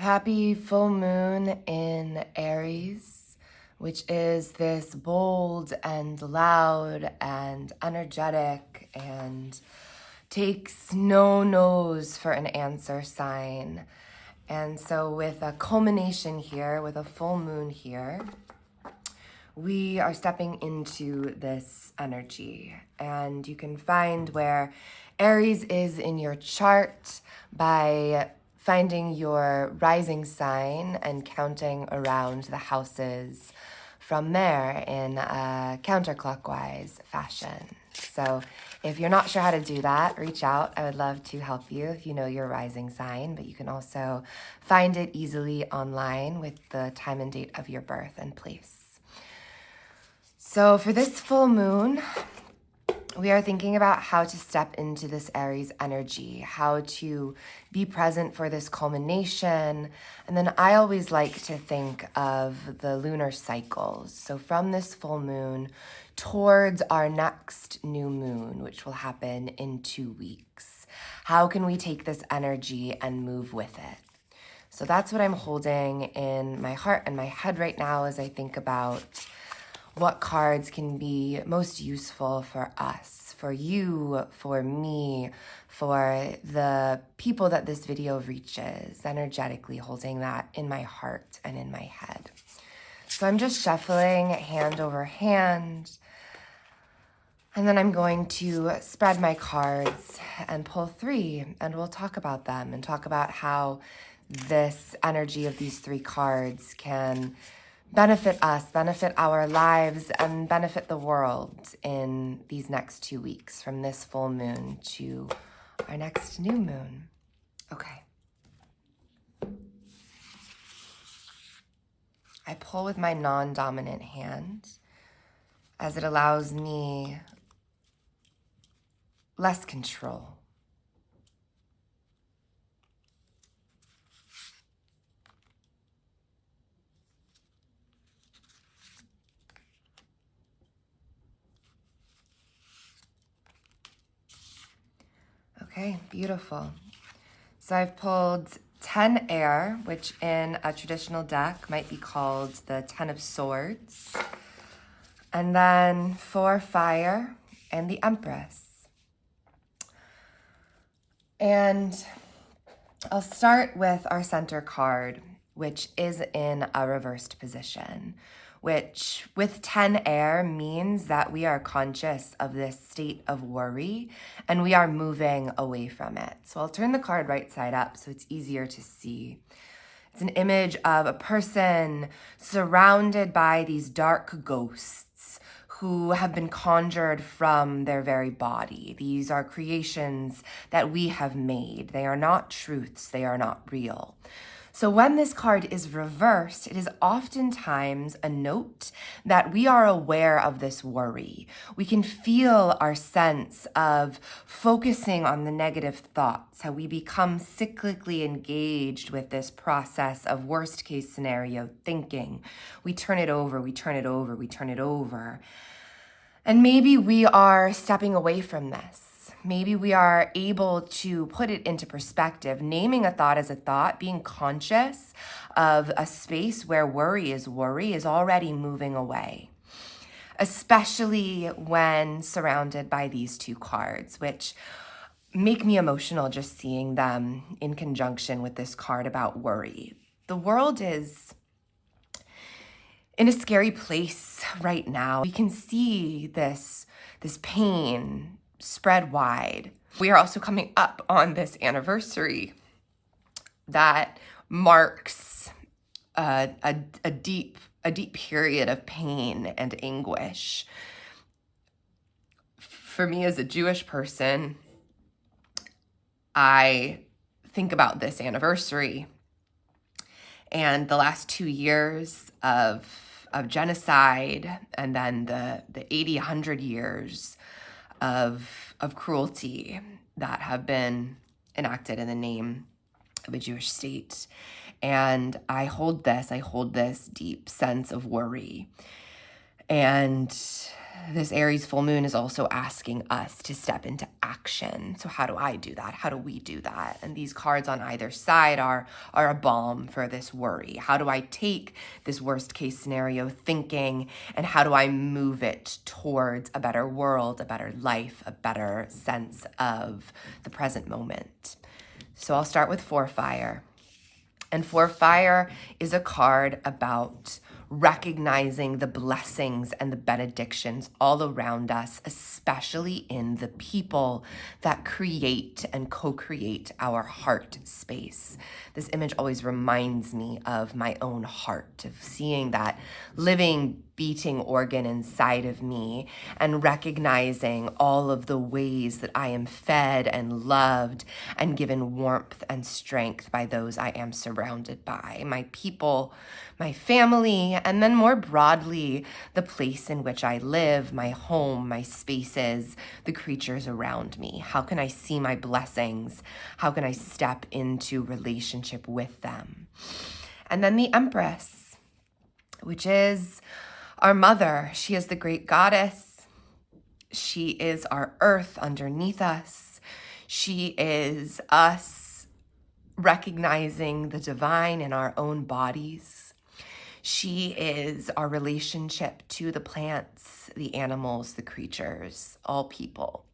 Happy full moon in Aries, which is this bold and loud and energetic and takes no no's for an answer sign. And so with a culmination here, with a full moon here, we are stepping into this energy. And you can find where Aries is in your chart by finding your rising sign and counting around the houses from there in a counterclockwise fashion. So if you're not sure how to do that, reach out. I would love to help you if you know your rising sign, but you can also find it easily online with the time and date of your birth and place. So for this full moon, we are thinking about how to step into this Aries energy, how to be present for this culmination. And then I always like to think of the lunar cycles. So from this full moon towards our next new moon, which will happen in 2 weeks. How can we take this energy and move with it? So that's what I'm holding in my heart and my head right now as I think about what cards can be most useful for us, for you, for me, for the people that this video reaches, energetically holding that in my heart and in my head. So I'm just shuffling hand over hand, and then I'm going to spread my cards and pull 3, and we'll talk about them and talk about how this energy of these 3 cards can benefit us, benefit our lives, and benefit the world in these next 2 weeks from this full moon to our next new moon. Okay. I pull with my non-dominant hand as it allows me less control. Okay, beautiful. So I've pulled 10 air, which in a traditional deck might be called the 10 of Swords. And then 4 fire and the Empress. And I'll start with our center card, which is in a reversed position, which with 10 air means that we are conscious of this state of worry and we are moving away from it. So I'll turn the card right side up so it's easier to see. It's an image of a person surrounded by these dark ghosts who have been conjured from their very body. These are creations that we have made. They are not truths. They are not real. So when this card is reversed, it is oftentimes a note that we are aware of this worry. We can feel our sense of focusing on the negative thoughts, how we become cyclically engaged with this process of worst case scenario thinking. We turn it over, we turn it over, we turn it over. And maybe we are stepping away from this. Maybe we are able to put it into perspective, naming a thought as a thought, being conscious of a space where worry is already moving away, especially when surrounded by these 2 cards, which make me emotional just seeing them in conjunction with this card about worry. The world is in a scary place right now. We can see this pain spread wide. We are also coming up on this anniversary that marks a deep period of pain and anguish. For me as a Jewish person, I think about this anniversary and the last 2 years of genocide, and then the 80, 100 years of cruelty that have been enacted in the name of a Jewish state. And I hold this deep sense of worry. And this Aries full moon is also asking us to step into action. So how do I do that? How do we do that? And these cards on either side are a balm for this worry. How do I take this worst case scenario thinking and how do I move it towards a better world, a better life, a better sense of the present moment? So I'll start with Four Fire. And Four Fire is a card about recognizing the blessings and the benedictions all around us, especially in the people that create and co-create our heart space. This image always reminds me of my own heart, of seeing that living, beating organ inside of me and recognizing all of the ways that I am fed and loved and given warmth and strength by those I am surrounded by, my people, my family, and then more broadly, the place in which I live, my home, my spaces, the creatures around me. How can I see my blessings? How can I step into relationship with them? And then the Empress, which is our mother. She is the great goddess. She is our earth underneath us. She is us recognizing the divine in our own bodies. She is our relationship to the plants, the animals, the creatures, all people.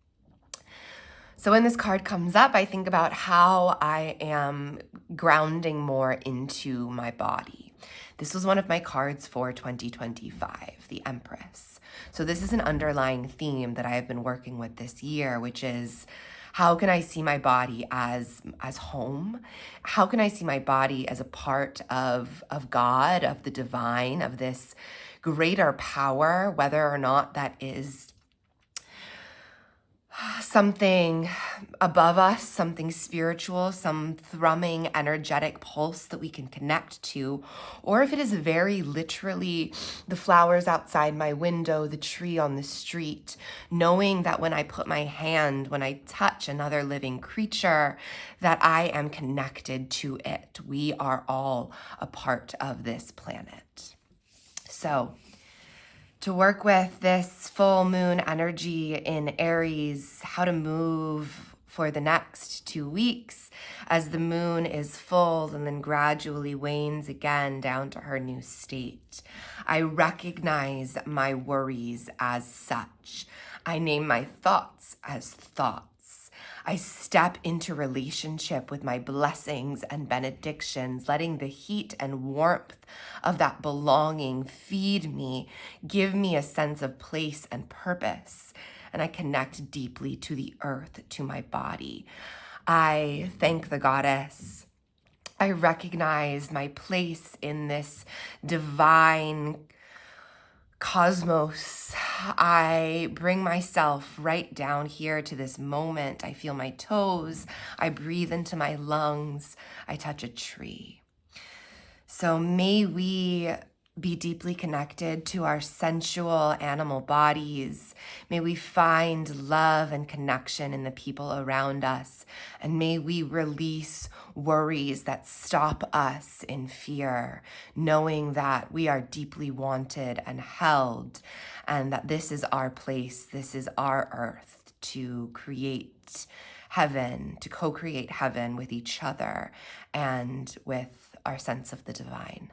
So when this card comes up, I think about how I am grounding more into my body. This was one of my cards for 2025, the Empress. So this is an underlying theme that I have been working with this year, which is how can I see my body as home? How can I see my body as a part of God, of the divine, of this greater power, whether or not that is something above us, something spiritual, some thrumming, energetic pulse that we can connect to, or if it is very literally the flowers outside my window, the tree on the street, knowing that when I put my hand, when I touch another living creature, that I am connected to it. We are all a part of this planet. So, to work with this full moon energy in Aries, how to move for the next 2 weeks as the moon is full and then gradually wanes again down to her new state. I recognize my worries as such. I name my thoughts as thoughts. I step into relationship with my blessings and benedictions, letting the heat and warmth of that belonging feed me, give me a sense of place and purpose. And I connect deeply to the earth, to my body. I thank the goddess. I recognize my place in this divine cosmos. I bring myself right down here to this moment. I feel my toes. I breathe into my lungs. I touch a tree. So may we be deeply connected to our sensual animal bodies. May we find love and connection in the people around us. And may we release worries that stop us in fear, knowing that we are deeply wanted and held, and that this is our place, this is our earth to create heaven, to co-create heaven with each other and with our sense of the divine.